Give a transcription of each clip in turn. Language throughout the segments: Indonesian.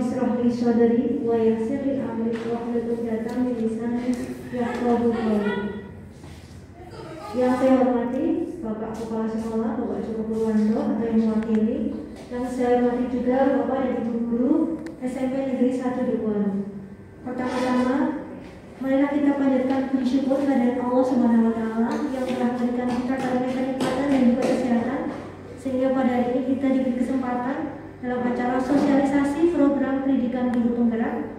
ishrah li sadri wa yassir li amri wahlul 'uqdatam min lisani yafqahu qawli. Yang saya hormati Bapak Kepala Sekolah, Bapak Joko Purwanto atau yang mewakili. Yang saya hormati juga Bapak dan Ibu Guru SMP Negeri 1 Dukuhan. Pertama-tama, marilah kita panjatkan puji syukur kehadirat Allah Subhanahu wa taala yang telah memberikan kita kenikmatan dan juga kesehatan sehingga pada hari ini kita diberi kesempatan dalam acara sosialisasi program pendidikan guru penggerak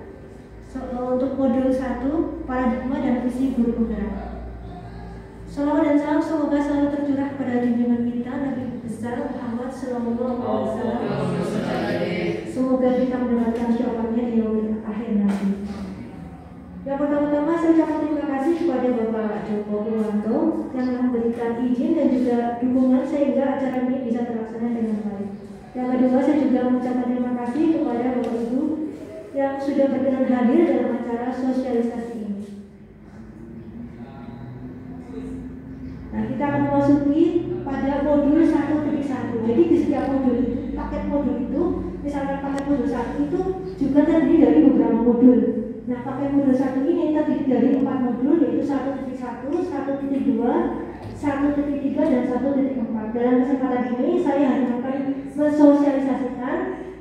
untuk modul 1 paradigma dan visi guru penggerak. Salawat dan salam semoga selalu tercurah pada junjungan kita Nabi besar Muhammad Sallallahu Alaihi Wasallam. Semoga kita mendengarkan syafaatnya di yaumil akhir nanti. Yang pertama-tama saya ucapkan terima kasih kepada Bapak Joko Purwanto yang telah memberikan izin dan juga dukungan sehingga acara ini bisa terlaksana dengan baik. Yang kedua, saya juga mengucapkan terima kasih kepada Bapak Ibu yang sudah berkenan hadir dalam acara sosialisasi ini. Nah, kita akan memasuki pada modul 1.1. Jadi di setiap modul itu, paket modul itu, misalkan paket modul 1 itu juga terdiri dari beberapa modul. Nah, paket modul 1 ini terdiri dari 4 modul, yaitu 1.1, 1.2, 1.3, dan 1.4. Dalam kesempatan ini saya hanya akan mensosialisasikan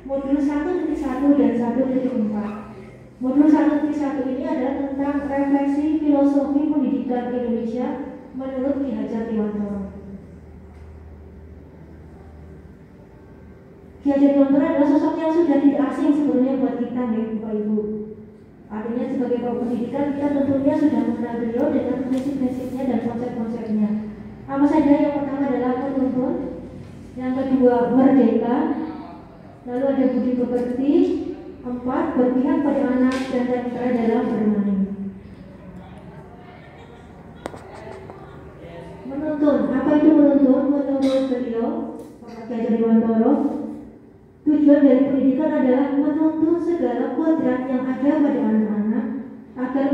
modul 1.1 dan 1.4. Modul 1.1 ini adalah tentang refleksi filosofi pendidikan Indonesia menurut Ki Hajar Dewantara. Ki Hajar Dewantara adalah sosok yang sudah tidak asing sebenarnya buat kita nih Bapak Ibu. Artinya sebagai Bapak pendidikan kita tentunya sudah mengenal beliau dengan prinsip-prinsipnya dan konsep-konsepnya. Apa saja? Yang pertama adalah menuntun, yang kedua merdeka, lalu ada budi pekerti, 4 berpihak pada anak dan netral dalam bermain. Menuntun, apa itu menuntun? Menurut beliau, Bapak Ki Hajar Dewantara, tujuan dari pendidikan adalah menuntun segala kodrat yang ada pada anak-anak agar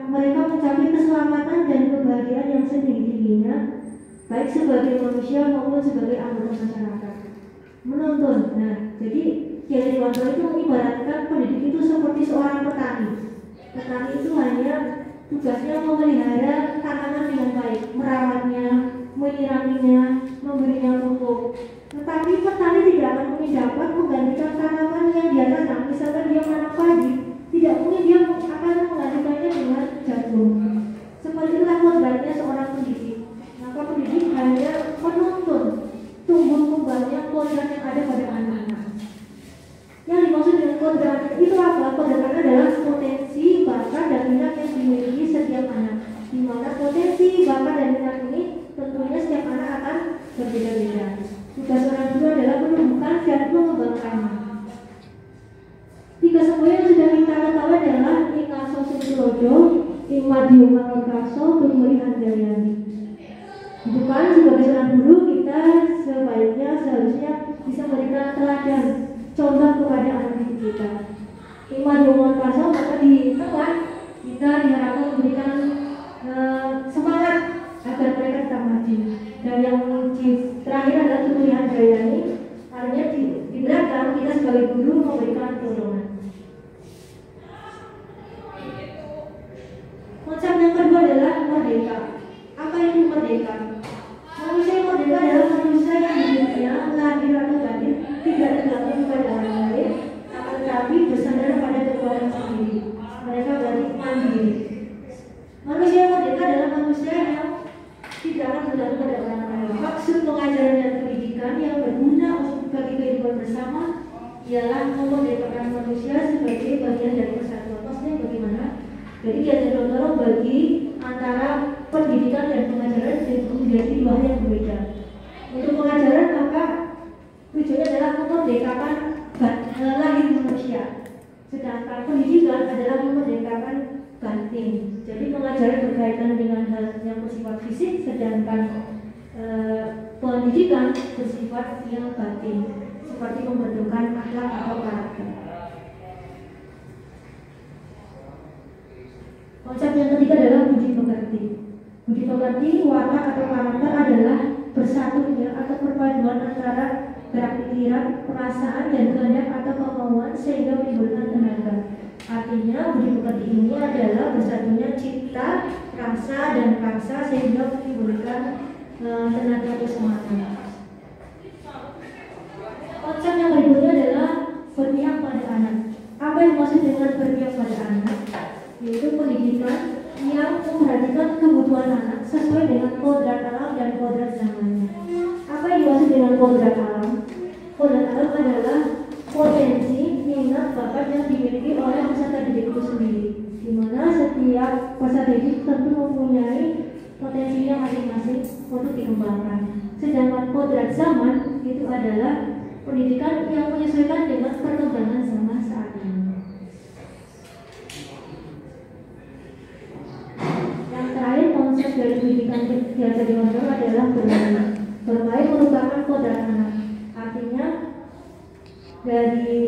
mereka mencapai keselamatan dan kebahagiaan yang setinggi-tingginya, baik sebagai manusia maupun sebagai anggota masyarakat. Menuntun, nah jadi Ki Hajar Dewantara itu mengibaratkan pendidik itu seperti seorang petani. Petani itu hanya tugasnya memelihara tanaman dengan baik, merawatnya, menyiraminya, memberinya pupuk. Tetapi petani tidak akan mungkin dapat menggantikan tanaman yang dia tanam. Misalkan dia menanam padi, tidak mungkin dia akan menggantikannya dengan jagung. Seperti itulah kodratnya seorang pendidik. Maka pendidik hanya menuntun tumbuh kembangnya kodrat yang ada pada anak-anak. Yang dimaksud dengan kodrat itu apa? Kodrat adalah potensi, bakat, dan minat yang dimiliki setiap anak. Di mana potensi, bakat, dan minat ini tentunya setiap anak akan berbeda-beda. Tugas orang tua adalah menumbuhkan dan mengembangkannya. 3 semboyan yang sudah kita ketahui adalah Ingaso Susurojo, Ingmadium Manurkaso, Tumuri Handayani. Bukan sebagai seorang guru kita sebaiknya seharusnya bisa memberikan teladan contoh kepada anak didik kita. Ingmadium Manurkaso maka di tempat kita diharapkan memberikan semangat agar mereka tetap maju. Dan yang terakhir adalah Tumuri Handayani, artinya di belakang kita sebagai guru memberikan dorongan. Konsep yang kedua adalah merdeka. Apa itu merdeka? Manusia yang merdeka adalah manusia yang hidupnya lahir atau batin tidak tergantung kepada orang lain, akan tetapi bersandar pada kekuatan sendiri. Mereka berarti mandiri. Manusia yang merdeka adalah manusia yang tidak akan bergantung pada orang lain. Maksud pengajaran dan pendidikan yang berguna untuk bagi kehidupan bersama ialah memerdekakan manusia sebagai bagian dari persatuan. Maksudnya bagaimana? Jadi Ki Hajar Dewantara bagi antara pendidikan dan pengajaran menjadi 2 hal yang berbeda. Untuk pengajaran maka tujuannya adalah memerdekakan lahir manusia, sedangkan pendidikan adalah memerdekakan batin. Jadi pengajaran berkaitan dengan hal yang bersifat fisik, sedangkan pendidikan bersifat yang batin, seperti membentukkan akhlak atau karakter. Konsep yang ketiga adalah budi pekerti. Budi pekerti, watak atau karakter adalah bersatunya atau perpaduan antara gerak pikiran, perasaan, dan kehendak atau kemauan sehingga menimbulkan tenaga. Artinya budi pekerti ini adalah bersatunya cipta, rasa, dan karsa sehingga menimbulkan tenaga atau semangat. Konsep yang berikutnya adalah berpihak pada anak. Apa yang maksud dengan berpihak pada anak? Yaitu pendidikan yang memperhatikan kebutuhan anak sesuai dengan kodrat alam dan kodrat zamannya. Apa yang dimaksud dengan kodrat alam? Kodrat alam adalah potensi, minat, bakat yang dimiliki oleh peserta didik itu sendiri, di mana setiap peserta didik tentu mempunyai potensinya masing-masing untuk dikembangkan. Sedangkan kodrat zaman itu adalah pendidikan yang menyesuaikan dengan perkembangan zaman saat ini. Yang terakhir, konsep dari pendidikan diajar Dewantoro adalah bermain. Bermain merupakan kodrat anak. Artinya dari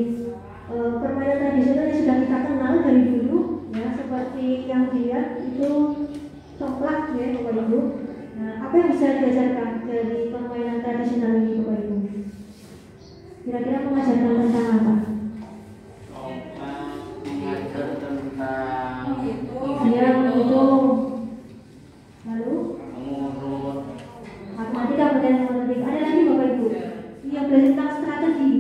permainan tradisional yang sudah kita kenal dari dulu, ya, seperti yang dilihat itu coklat, ya Bapak Ibu. Nah, apa yang bisa diajarkan dari permainan tradisional ini Bapak Ibu? Kira-kira mengajarkan tentang apa? Mengajar tentang yang itu, lalu mengurut matematika, matematika. Ada lagi Bapak Ibu yang belajar tentang strategi.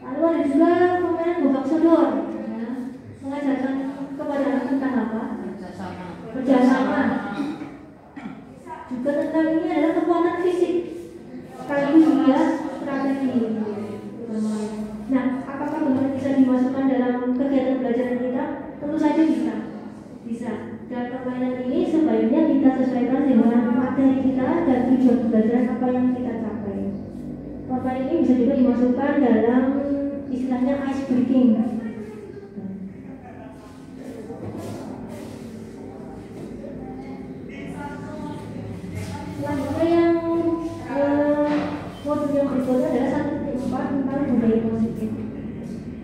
Lalu ada juga permainan gobak sodor, ya, mengajarkan kepada anak tentang apa? Kerjasama. Juga tentang ini adalah kekuatan fisik, sekaligus juga strategi. Nah, apakah benar bisa dimasukkan dalam kegiatan belajar kita? Tentu saja bisa. Bisa. Dan permainan ini sebaiknya kita sesuaikan dengan materi kita dan tujuan belajar apa yang kita capai. Permainan ini bisa juga dimasukkan dalam istilahnya ice breaking. Selanjutnya yang modul yang berikutnya adalah 1.4 tentang budaya positif.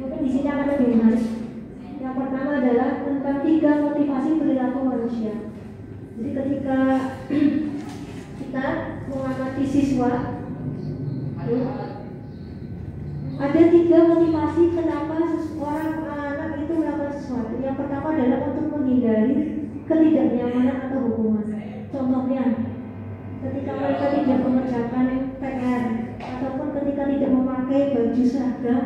Mungkin di sini akan lebih menarik. Yang pertama adalah tentang 3 motivasi perilaku manusia. Jadi ketika kita mengamati siswa, ada 3 motivasi kenapa seorang anak itu melakukan sesuatu. Yang pertama adalah untuk menghindari ketidaknyamanan atau hukuman. Contohnya, ketika mereka tidak mengerjakan PR ataupun ketika tidak memakai baju seragam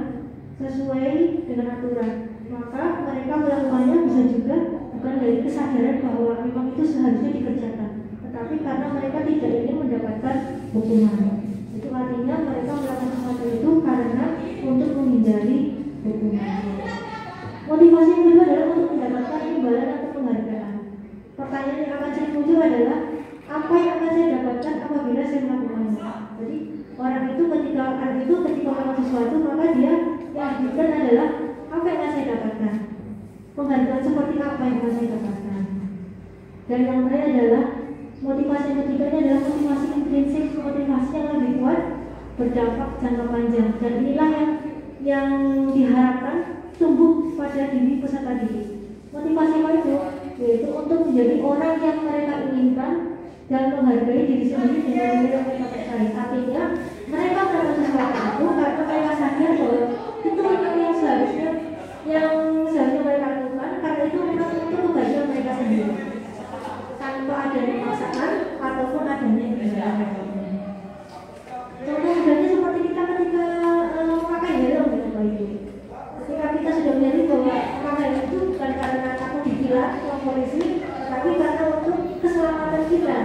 sesuai dengan aturan, maka mereka melakukannya bisa juga bukan dari kesadaran bahwa memang itu seharusnya dikerjakan, tetapi karena mereka tidak ingin mendapatkan hukuman. Itu artinya mereka melakukan sesuatu itu karena untuk menghindari hukuman. Motivasi yang kedua adalah untuk mendapatkan imbalan atau penghargaan. Pertanyaan yang akan sering muncul adalah apa yang akan saya dapatkan apabila saya melakukannya. Jadi orang itu ketika melakukan sesuatu, maka dia yang diberikan adalah apa yang akan saya dapatkan, penghargaan seperti apa yang akan saya dapatkan. Dan yang terakhir adalah motivasi yang ketiganya adalah motivasi intrinsik, motivasi yang lebih kuat, berdampak jangka panjang. Dan inilah yang diharapkan tumbuh pada diri peserta didik. Motivasi apa itu? Yaitu untuk menjadi orang yang mereka inginkan dan menghargai diri sendiri dengan nilai yang mereka percaya. Artinya mereka melakukan sesuatu itu karena mereka sadar bahwa itu yang seharusnya mereka lakukan, karena itu memang untuk kebahagiaan mereka sendiri, tanpa adanya paksaan ataupun adanya imbalan. Contoh mudahnya seperti kita ketika memakai helm, Bapak Ibu. Ketika kita sudah melihat bahwa memakai helm itu bukan karena takut ditilang oleh polisi, tapi karena untuk keselamatan kita.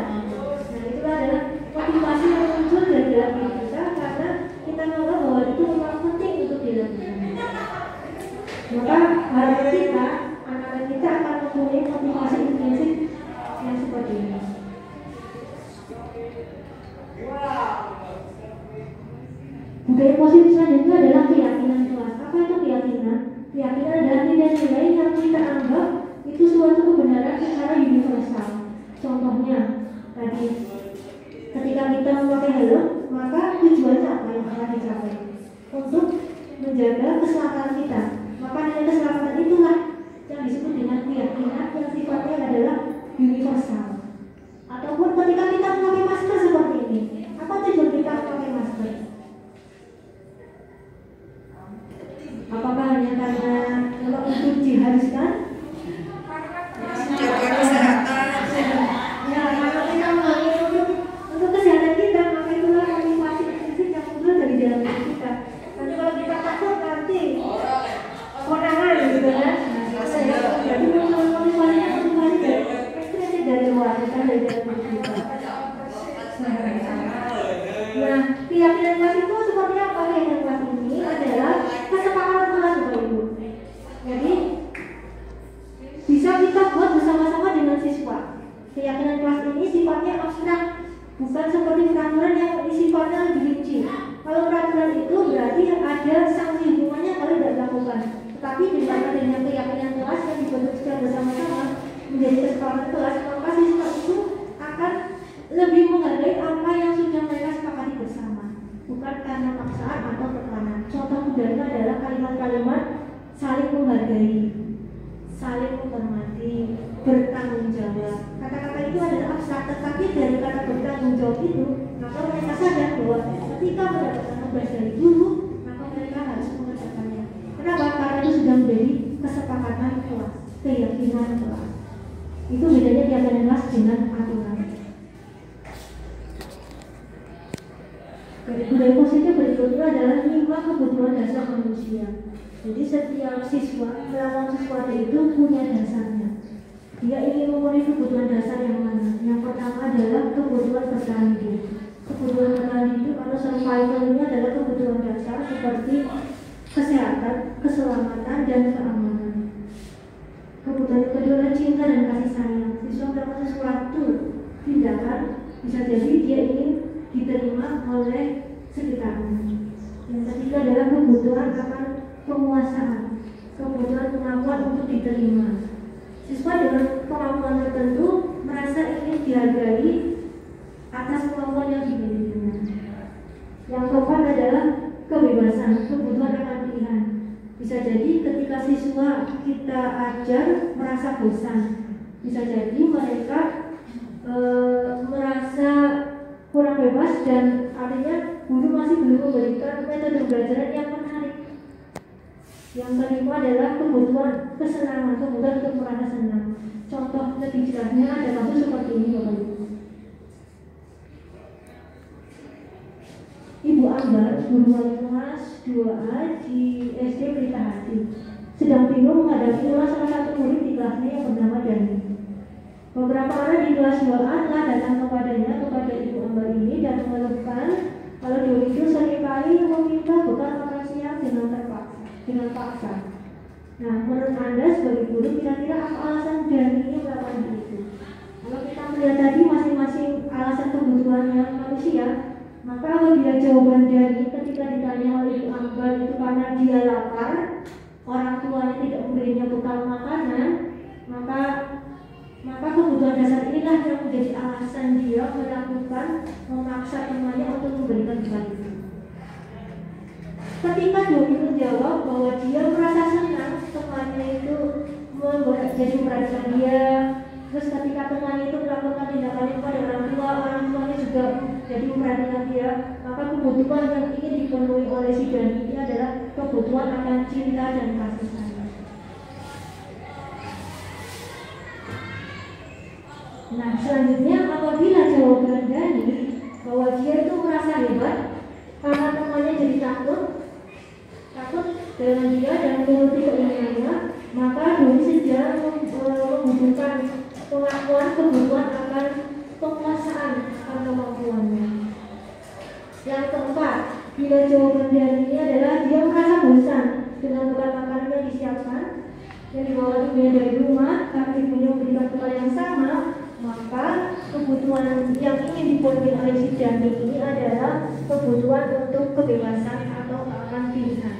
Nah, itulah adalah motivasi yang muncul dari dalam diri kita karena kita menganggap bahwa itu memang penting untuk dilakukan. Maka harapan kita, anak-anak kita akan mempunyai motivasi intrinsik yang seperti ini. Budaya positif selanjutnya adalah keyakinan kelas. Apa itu keyakinan? Keyakinan adalah nilai-nilai yang kita anggap itu suatu kebenaran secara universal. Contohnya, tadi ketika kita memakai helm, maka tujuannya apa yang akan dicapai? Untuk menjaga keselamatan kita. Maka nilai keselamatan itulah yang disebut dengan keyakinan yang sifatnya adalah universal. Ataupun ketika kita memakai masker seperti ini, apa tujuan kita memakai masker? hanya karena kalau itu diharuskan jaga kesehatan. ya kalau kita mau untuk kesehatan kita, maka itulah motivasi prinsip yang muncul dari dalam diri kita. Nanti kalau kita takut nanti konangan gitu kan, jadi motivasi ekspresi dari luar, bukan dari dalam diri kita. Nah, keyakinan kelas itu seperti apa? Keyakinan kelas ini adalah kesepakatan kelas, Bapak Ibu. Jadi bisa kita buat bersama-sama dengan siswa. Keyakinan kelas ini sifatnya abstrak, bukan seperti peraturan yang sifatnya lebih rinci. Kalau peraturan itu berarti ada sanksi hukumannya kalau tidak dilakukan. Tetapi dengan adanya keyakinan kelas yang dibentuk secara bersama-sama menjadi kesepakatan kelas, maka siswa itu akan lebih menghargai apa yang sudah mereka sepakati bersama, bukan karena paksaan atau tekanan. Contoh mudahnya adalah kalimat-kalimat saling menghargai, saling menghormati, bertanggung jawab. Kata-kata itu adalah abstrak, tetapi dari kata bertanggung jawab itu, maka mereka sadar bahwa ketika mendapatkan tugas dari guru, maka mereka harus mengerjakannya. Kenapa? Karena itu sudah menjadi kesepakatan kelas, keyakinan kelas. Itu bedanya keyakinan kelas dengan aturan. Dari budaya positif berikutnya adalah 5 kebutuhan dasar manusia. Jadi setiap siswa melakukan sesuatu itu punya dasarnya. Dia ingin memenuhi kebutuhan dasar yang mana? Yang pertama adalah kebutuhan bertahan hidup. Kebutuhan bertahan hidup atau survival ini adalah kebutuhan dasar seperti kesehatan, keselamatan, dan keamanan. Kebutuhan kedua adalah cinta dan kasih sayang. Siswa melakukan sesuatu tindakan, bisa jadi dia ingin diterima oleh sekitarnya. Yang ketiga adalah kebutuhan akan penguasaan, kebutuhan kemampuan untuk diterima. Siswa dengan kemampuan tertentu merasa ingin dihargai atas kemampuan yang dimilikinya. Yang keempat adalah kebebasan, kebutuhan akan pilihan. Bisa jadi ketika siswa kita ajar merasa bosan, bisa jadi mereka merasa kurang bebas dan artinya guru masih belum memberikan metode pembelajaran yang menarik. Yang kelima adalah kebutuhan kesenangan, kebutuhan untuk merasa senang. Contoh lebih jelasnya ada kasus seperti ini, Bapak Ibu. Ibu Ambar, guru wali kelas 2A di SD Pelita Hati, sedang bingung menghadapi ulas salah satu murid di kelasnya yang bernama Dani. Beberapa orang di kelas 2A telah datang kepada Ibu Ambar ini dan mengeluhkan kalau dulu itu seringkali meminta bekal makan siang dengan paksa. Nah, menurut Anda sebagai guru, kira-kira apa alasan Dani ini melakukan itu? Kalau kita melihat tadi masing-masing alasan kebutuhannya manusia, maka apabila jawaban Dani ketika ditanya oleh Ibu Ambar itu karena dia lapar, orang tuanya tidak memberinya bekal makanan, maka kebutuhan dasar inilah yang menjadi alasan dia melakukan memaksa temannya untuk memberikan bekal itu. Ketika Doni menjawab bahwa dia merasa senang temannya itu jadi memperhatikan dia, terus ketika temannya itu melakukan tindakan kepada orang tuanya juga jadi memperhatikan dia, maka kebutuhan yang ingin dipenuhi oleh si Dani ini adalah kebutuhan akan cinta dan kasih sayang. Nah, selanjutnya apabila jawaban Dani bahwa dia itu merasa hebat karena temannya jadi takut dengan dia dan menuruti keinginannya, maka Doni sedang membutuhkan pengakuan kebutuhan akan penguasaan akan kemampuannya. Yang keempat, bila jawaban Dani ini adalah dia merasa bosan dengan bekal makanan yang disiapkan yang dibawa ibunya dari rumah, tapi ibunya memberikan bekal yang sama, maka kebutuhan yang ingin dipenuhi oleh si Dani ini adalah kebutuhan untuk kebebasan atau akan pilihan.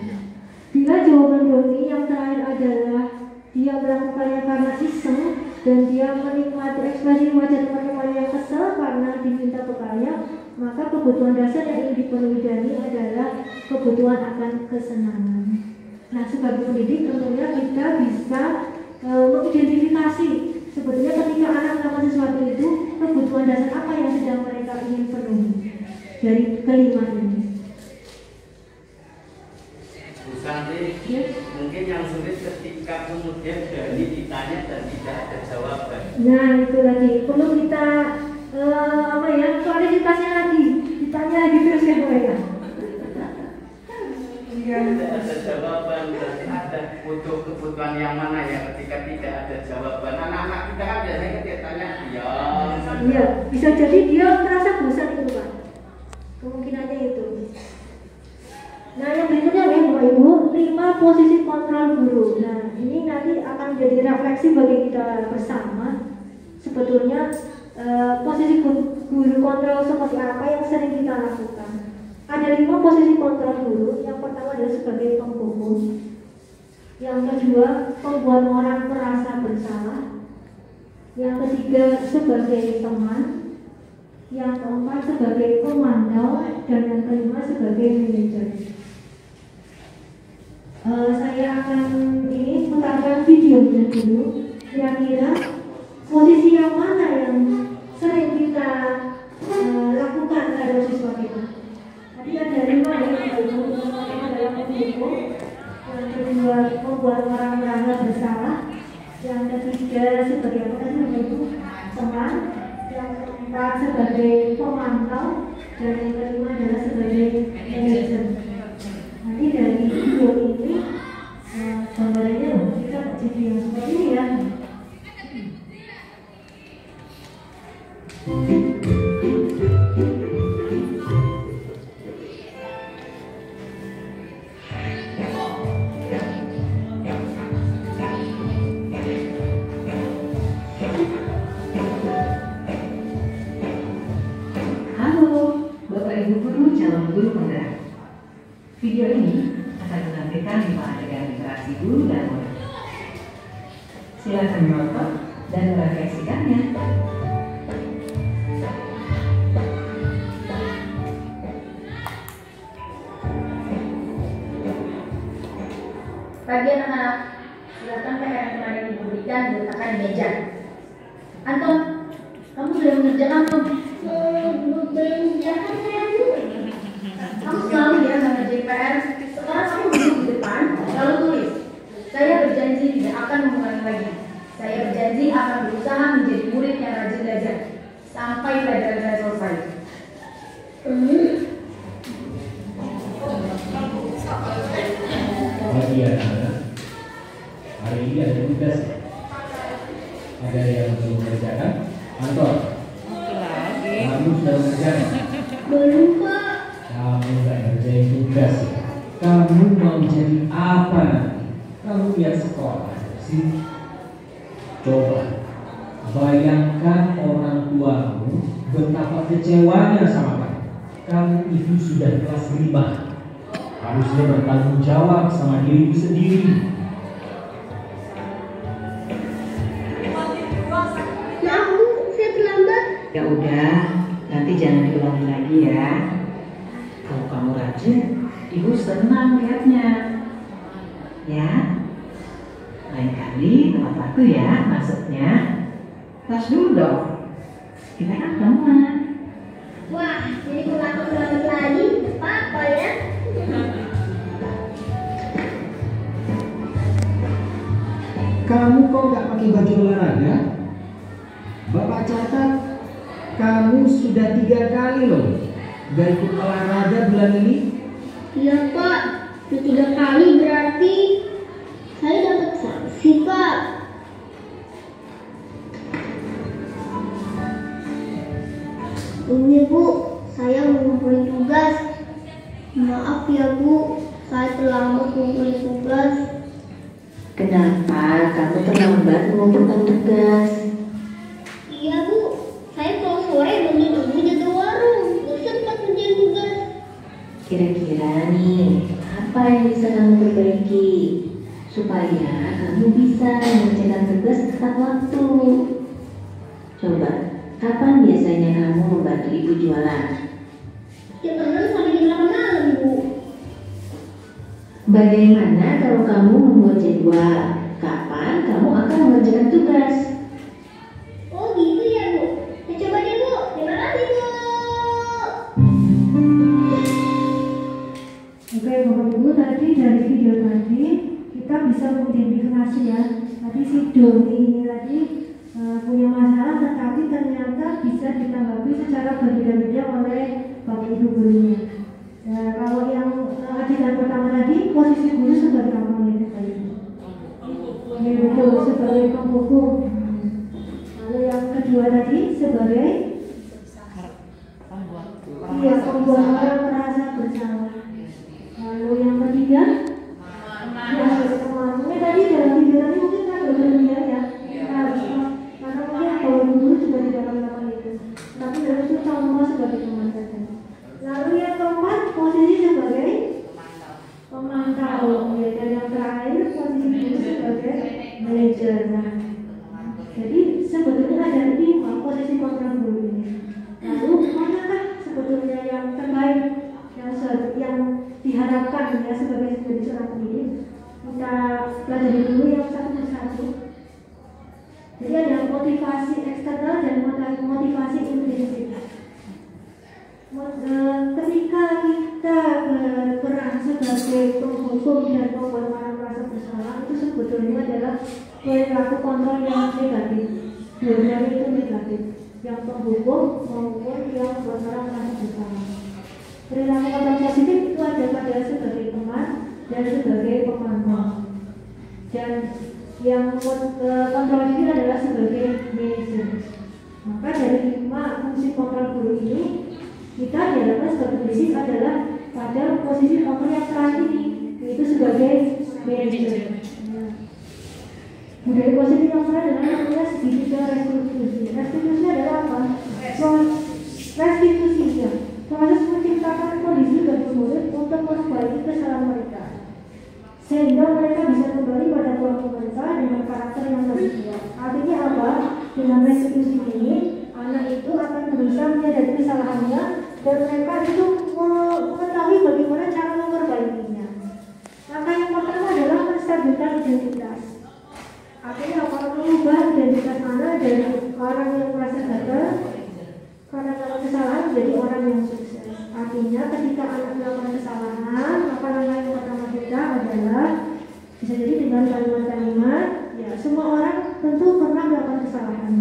Bila jawaban Doni yang terakhir adalah dia melakukannya karena iseng dan dia menikmati ekspresi wajah teman-teman yang kesal karena diminta bekalnya, maka kebutuhan dasar yang ingin dipenuhi Dani adalah kebutuhan akan kesenangan. Nah, sebagai pendidik tentunya kita bisa mengidentifikasi sebetulnya ketika anak melakukan sesuatu itu kebutuhan dasar apa yang sedang mereka ingin penuhi dari kelima ini. Bu Santi, Ya. mungkin yang sulit ketika kemudian Dani ditanya dan tidak ada jawaban. Nah itu lagi perlu kita klarifikasinya lagi, ditanya lagi terus ya mereka. Tidak ada jawaban, berarti ada butuh kebutuhan yang mana ya ketika tidak ada jawaban. Anak-anak kita kan biasanya ketika tanya diam. Iya, bisa jadi dia merasa bosan itu Pak. Kemungkinannya itu. Nah yang berikutnya ya Bapak Ibu, 5 posisi kontrol guru. Nah ini nanti akan jadi refleksi bagi kita bersama. Sebetulnya posisi guru kontrol seperti apa yang sering kita lakukan. Ada 5 posisi kontrol guru. Yang pertama adalah sebagai penghukum. Yang kedua, membuat orang merasa bersalah. Yang ketiga, sebagai teman. Yang keempat, sebagai pemantau. Dan yang kelima, sebagai manajer. Saya akan ini putarkan videonya dulu. Kira-kira posisi yang mana yang sering kita lakukan pada siswa kita? Tadi ada 5 ya, yang pertama adalah menghukum, yang kedua membuat orang merasa bersalah, yang ketiga sebagai apa tadi Ibu? Teman, yang keempat sebagai pemantau, dan yang kelima adalah sebagai manajer. Nanti dari video ini gambarannya kita jadi yang seperti ini ya. Video ini akan menampilkan 5 adegan interaksi guru dan murid. Silakan menonton dan merefleksikannya. Pagi anak-anak, silakan PR yang kemarin Ibu berikan diletakkan di meja. Anton, kamu sudah mengerjakan belum? Belum mengerjakan saya Bu. Kamu selalu ya mengerjakan PR. Sekarang kamu duduk di depan, lalu tulis. Saya berjanji tidak akan mengulangi lagi. Saya berjanji akan berusaha menjadi murid yang rajin belajar sampai pelajaran selesai. Pagi anak-anak, hari ini ada tugas. Ada yang belum mengerjakan? Anton, kamu sudah mengerjakan? Belum Pak. Kamu nggak ngerjain tugas ya? Kamu mau jadi apa nanti? Kamu lihat sekolah sih. Coba bayangkan orang tuamu betapa kecewanya sama kamu. Kamu itu sudah kelas 5. Harusnya bertanggung jawab sama dirimu sendiri. Maaf Bu, saya terlambat. Ya udah, nanti jangan diulangi lagi ya. Kalau kamu rajin, Ibu senang lihatnya. Ya, lain kali tepat waktu ya masuknya. Tas dulu dong. Kita kan teman. Wah, jadi kalau aku terlambat lagi, apa ya? Kamu kok nggak pakai baju olahraga? Bapak catat, kamu sudah 3 kali loh nggak ikut olahraga bulan ini. Iya Pak, sudah 3 kali berarti saya dapat sanksi Pak. Ini Bu, saya mengumpulkan tugas. Maaf ya Bu, saya terlambat mengumpulkan tugas. Kenapa kamu terlambat mengumpulkan tugas? Iya Bu, saya kalau sore bangun jaga warung, gak sempat mengerjakan tugas. Kira-kira nih, apa yang bisa kamu perbaiki supaya kamu bisa mengerjakan tugas tepat waktu? Coba, kapan biasanya kamu membantu ibu jualan? Ya kadang sampai jam 8 malam Bu. Bagaimana kalau kamu membuat jadwal? Kapan kamu akan mengerjakan tugas? Oh gitu ya Bu, saya coba deh Bu, terima kasih Bu. Oke Bapak Ibu, tadi dari video bisa mengidentifikasi ya. Tadi si Doni ini tadi punya masalah, tetapi ternyata bisa ditanggapi secara berbeda-beda oleh Bapak Ibu gurunya. Kalau yang adegan pertama tadi, posisi guru sebagai apa nih tadi? Betul, sebagai penghukum. Lalu yang kedua tadi sebagai pembuat orang merasa bersalah. Lalu yang ketiga, sebagai teman. Ini tadi dalam video tadi mungkin kan berbeda ya. Karena mungkin kalau guru juga tidak melakukan itu. Tapi dalam itu sama sebagai teman saja. Lalu yang keempat, posisi sebagai pemantau. Ya, dan yang terakhir posisi guru sebagai manajer. Nah, jadi sebetulnya ada 5 posisi kontrak guru ini. Lalu manakah sebetulnya yang terbaik, yang diharapkan ya sebagai seorang pendidik? Kita pelajari dulu yang satu persatu. Jadi ada motivasi eksternal dan motivasi intrinsik. Ketika kita berperan sebagai penghukum dan pembuat orang merasa bersalah, itu sebetulnya adalah perilaku kontrol yang negatif. Dua-duanya itu negatif. Yang penghukum maupun yang membuat orang merasa bersalah. Perilaku kontrol positif itu ada pada sebagai teman dan sebagai pemantau. Dan yang kontrol ini adalah sebagai manajer. Maka dari 5 fungsi kontrol guru ini, kita diharapkan sebagai pendidik adalah pada posisi kontrol yang terakhir ini, yaitu sebagai manajer. Dari posisi yang terakhir adalah namanya segitiga restitusi. Restitusi adalah apa? Restitusi ya. Proses menciptakan kondisi bagi murid untuk memperbaiki kesalahan mereka, sehingga mereka bisa kembali pada kelompok mereka dengan karakter yang lebih kuat. Artinya apa? Dengan restitusi ini, anak itu akan berusaha menyadari kesalahannya dan mereka itu mengetahui bagaimana cara memperbaikinya. Langkah yang pertama adalah menstabilkan identitas. Artinya apa? Mengubah identitas anak dari orang yang merasa gagal karena melakukan kesalahan menjadi orang yang sukses. Artinya ketika anak melakukan kesalahan, maka langkah yang pertama kita adalah bisa jadi dengan kalimat-kalimat, ya semua orang tentu pernah melakukan kesalahan.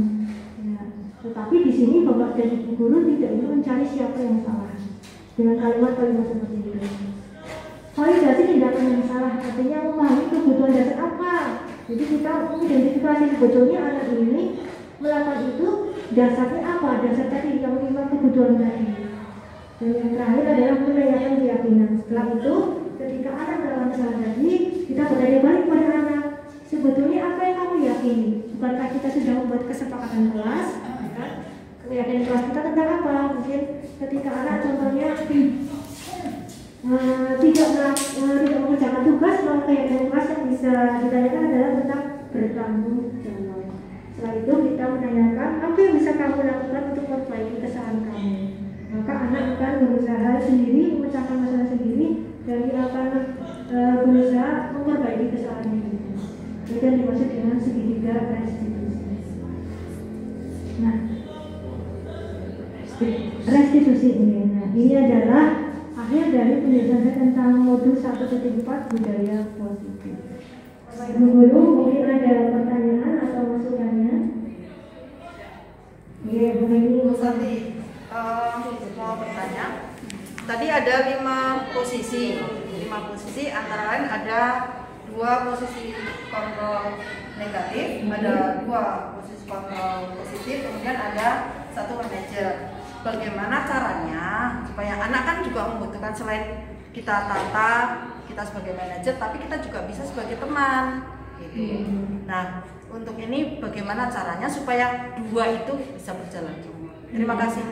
Ya, tetapi di sini Bapak dan Ibu guru tidak ingin mencari siapa yang salah dengan kalimat-kalimat seperti ini. Validasi tindakan yang salah, artinya memahami kebutuhan dasar apa. Jadi kita mengidentifikasi sebetulnya anak ini melakukan itu dasarnya apa, dasar tadi yang 5 kebutuhan tadi. Dan yang terakhir adalah menanyakan keyakinan. Setelah itu, ketika anak melakukan kesalahan tadi, kita bertanya balik pada anak, sebetulnya apa yang kamu yakini? Bukankah kita sudah membuat kesepakatan kelas? Kan? Keyakinan kelas kita tentang apa? Mungkin ketika anak contohnya tidak mengerjakan tugas, maka keyakinan kelas yang bisa ditanyakan adalah tentang bertanggung jawab. Setelah itu kita menanyakan apa yang bisa kamu lakukan untuk memperbaiki kesalahan kamu. Maka anak akan berusaha sendiri memecahkan masalah sendiri dan dia akan berusaha memperbaiki kesalahannya itu. Itu yang dimaksud dengan segitiga restitusi. Nah, restitusi ini, ini adalah akhir dari penjelasan tentang modul 1.4 budaya positif. Bapak Ibu guru, mungkin ada pertanyaan atau masukannya? Ya, Bu Nini, mau bertanya. Tadi ada 5 posisi antara lain ada 2 posisi kontrol negatif, ada 2 posisi kontrol positif, kemudian ada 1 manajer. Bagaimana caranya supaya anak kan juga membutuhkan selain kita tata, kita sebagai manajer, tapi kita juga bisa sebagai teman gitu. Nah, untuk ini bagaimana caranya supaya 2 itu bisa berjalan semua? Terima kasih.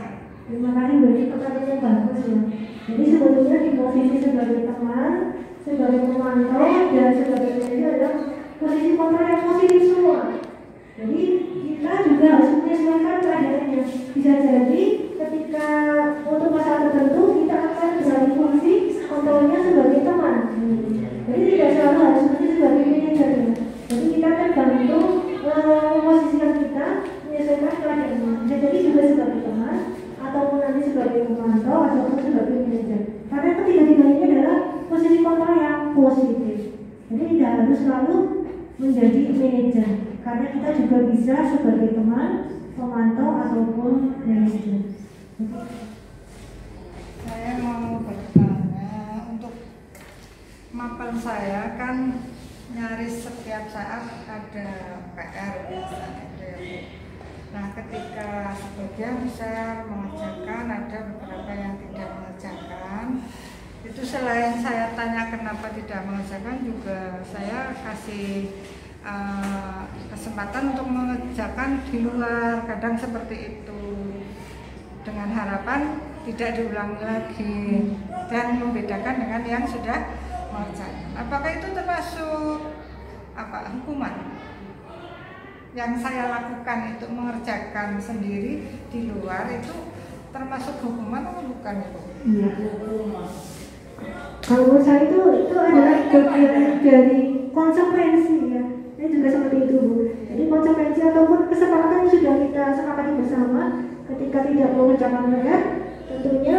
Terima kasih, berarti pertanyaan yang bagus ya. Jadi sebetulnya di posisi sebagai teman, sebagai pemantau, dan sebagai manajer adalah posisi kontrol yang positif semua. Jadi kita juga harus menyesuaikan keadaannya. Bisa jadi ketika untuk masalah tertentu kita akan beralih fungsi kontrolnya sebagai teman. Jadi tidak selalu harus sebagai manajer. Jadi kita tergantung posisikan kita menyesuaikan keadaannya. Bisa jadi juga sebagai teman, ataupun nanti sebagai pemantau, ataupun sebagai manajer. Karena ketiga-tiganya adalah posisi kontrol yang positif. Jadi tidak harus selalu menjadi manajer, karena kita juga bisa sebagai teman, pemantau ataupun manajer. Saya mau bertanya, untuk mapan saya kan nyaris setiap saat ada PR biasanya. Nah, ketika sebagian besar mengerjakan, ada beberapa yang tidak mengerjakan. Itu selain saya tanya kenapa tidak mengerjakan, juga saya kasih kesempatan untuk mengerjakan di luar, kadang seperti itu, dengan harapan tidak diulangi lagi dan membedakan dengan yang sudah mengerjakan. Apakah itu termasuk hukuman? Yang saya lakukan itu mengerjakan sendiri di luar itu termasuk hukuman atau bukan itu? Iya. Kalau saya itu adalah bagian dari konsekuensi ya. Ini juga seperti itu Bu. Jadi konsekuensi ataupun kesepakatan yang sudah kita sepakati bersama ketika tidak mengerjakan PR, tentunya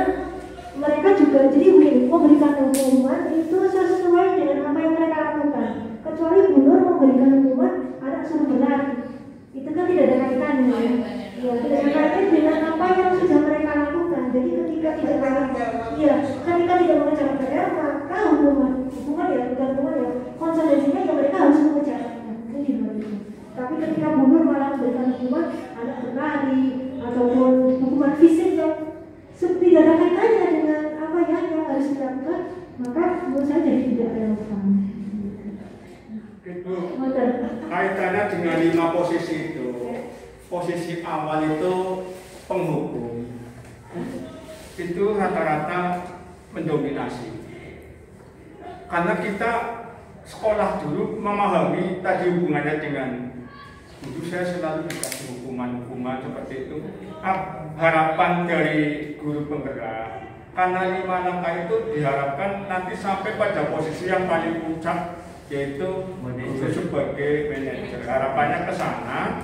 mereka juga jadi memberikan hukuman itu sesuai dengan apa yang mereka lakukan. Kecuali gubernur memberikan hukuman anak suruh berlari, itu kan tidak ada kaitannya. Ya, tidak ada kaitannya dengan apa yang sudah mereka lakukan. Jadi ketika tidak mengerjakan PR, maka hukuman ya bukan hukuman ya, konsekuensinya ya mereka harus mengerjakannya. Tapi ketika gubernur malah memberikan hukuman anak berlari ataupun hukuman fisik yang tidak ada kaitannya dengan apa yang harus dilakukan, maka menurut saya jadi tidak relevan. Itu kaitannya dengan 5 posisi itu. Posisi awal itu penghukum, itu rata-rata mendominasi. Karena kita sekolah dulu memahami tadi hubungannya dengan itu, saya selalu dikasih hukuman-hukuman seperti itu. Harapan dari guru penggerak, karena 5 langkah itu diharapkan nanti sampai pada posisi yang paling puncak, yaitu sebagai manajer. Harapannya ke sana,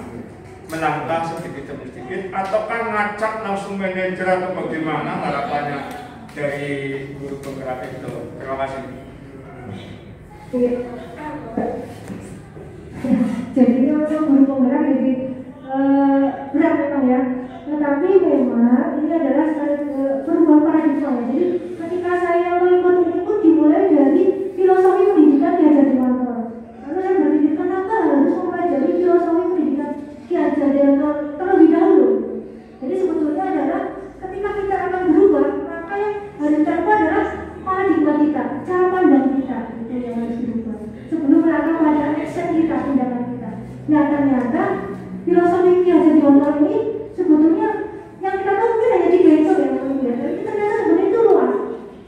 melangkah sedikit demi sedikit, ataukah ngacak langsung manajer atau bagaimana harapannya dari guru penggerak itu. Terima kasih. Jadi untuk guru penggerak jadi berat memang ya, tetapi memang ini adalah perubahan paradigma. Jadi ketika saya mengikuti ini pun dimulai dari filosofi pendidikan Ki Hajar Dewantoro. Lalu saya berpikir kenapa harus mempelajari filosofi pendidikan Ki Hajar Dewantoro terlebih dahulu. Jadi sebetulnya adalah ketika kita akan berubah, maka yang harus terubah adalah paradigma kita, cara pandang kita, itu yang harus dirubah sebelum melangkah pada action kita, tindakan kita. Nah ternyata filosofi Ki Hajar Dewantoro ini sebetulnya yang kita tahu mungkin hanya 3 itu ya, tapi ternyata sebenarnya itu luas.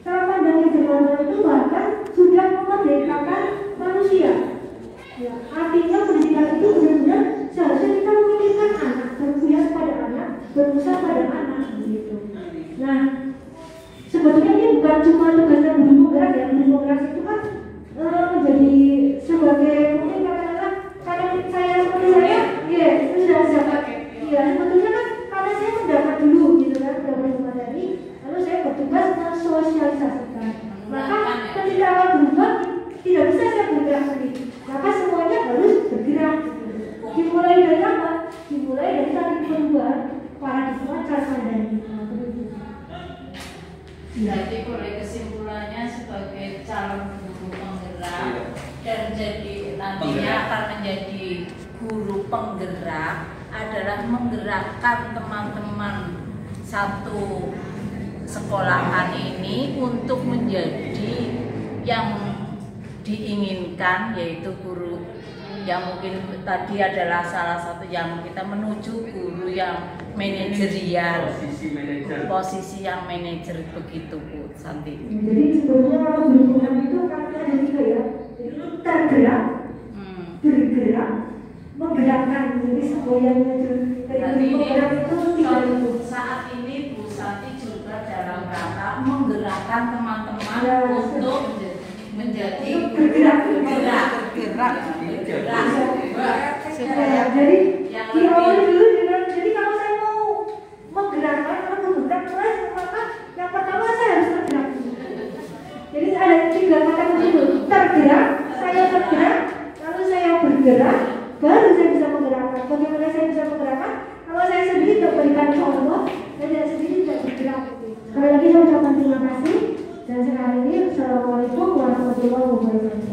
Cara pandang Ki Hajar Dewantoro itu bahkan sudah memerdekakan manusia. Ya, artinya pendidikan itu benar-benar seharusnya kita memikirkan anak, berpihak pada anak, berusaha pada anak begitu. Nah, sebetulnya ini bukan cuma tugasnya guru penggerak ya. Guru penggerak itu kan menjadi sebagai mungkin katakanlah karena saya sudah dapat, ya sebetulnya kan karena saya mendapat dulu gitu kan, mendapat materi, lalu saya bertugas mensosialisasikan. Maka ketika awal berubah tidak bisa saya bergerak sendiri, maka semuanya harus bergerak. Dimulai dari apa? Dimulai dari tadi perubahan paradigma cara pandang kita. Jadi boleh kesimpulannya sebagai calon guru penggerak dan jadi nantinya akan menjadi guru penggerak adalah menggerakkan teman-teman satu sekolahan ini untuk menjadi yang diinginkan, yaitu guru yang mungkin tadi adalah salah satu yang kita menuju guru yang manajerial, posisi yang manajer begitu Bu Santi. Jadi sebetulnya kalau guru penggerak itu kan ada 3 ya, jadi tergerak, bergerak, menggerakkan. Jadi semuanya dari guru penggerak itu 3 itu. Saat ini Bu Santi juga dalam rangka menggerakkan teman-teman untuk menjadi bergerak. Jadi diawali dulu dengan, jadi kalau saya mau menggerakkan atau bergerak, maka yang pertama saya harus bergerak. Jadi ada 3 kata kunci itu: tergerak, saya tidak berikan ke Allah dan diri sendiri tidak bergerak. Sekali lagi saya ucapkan terima kasih dan sekali lagi Assalamualaikum warahmatullahi wabarakatuh.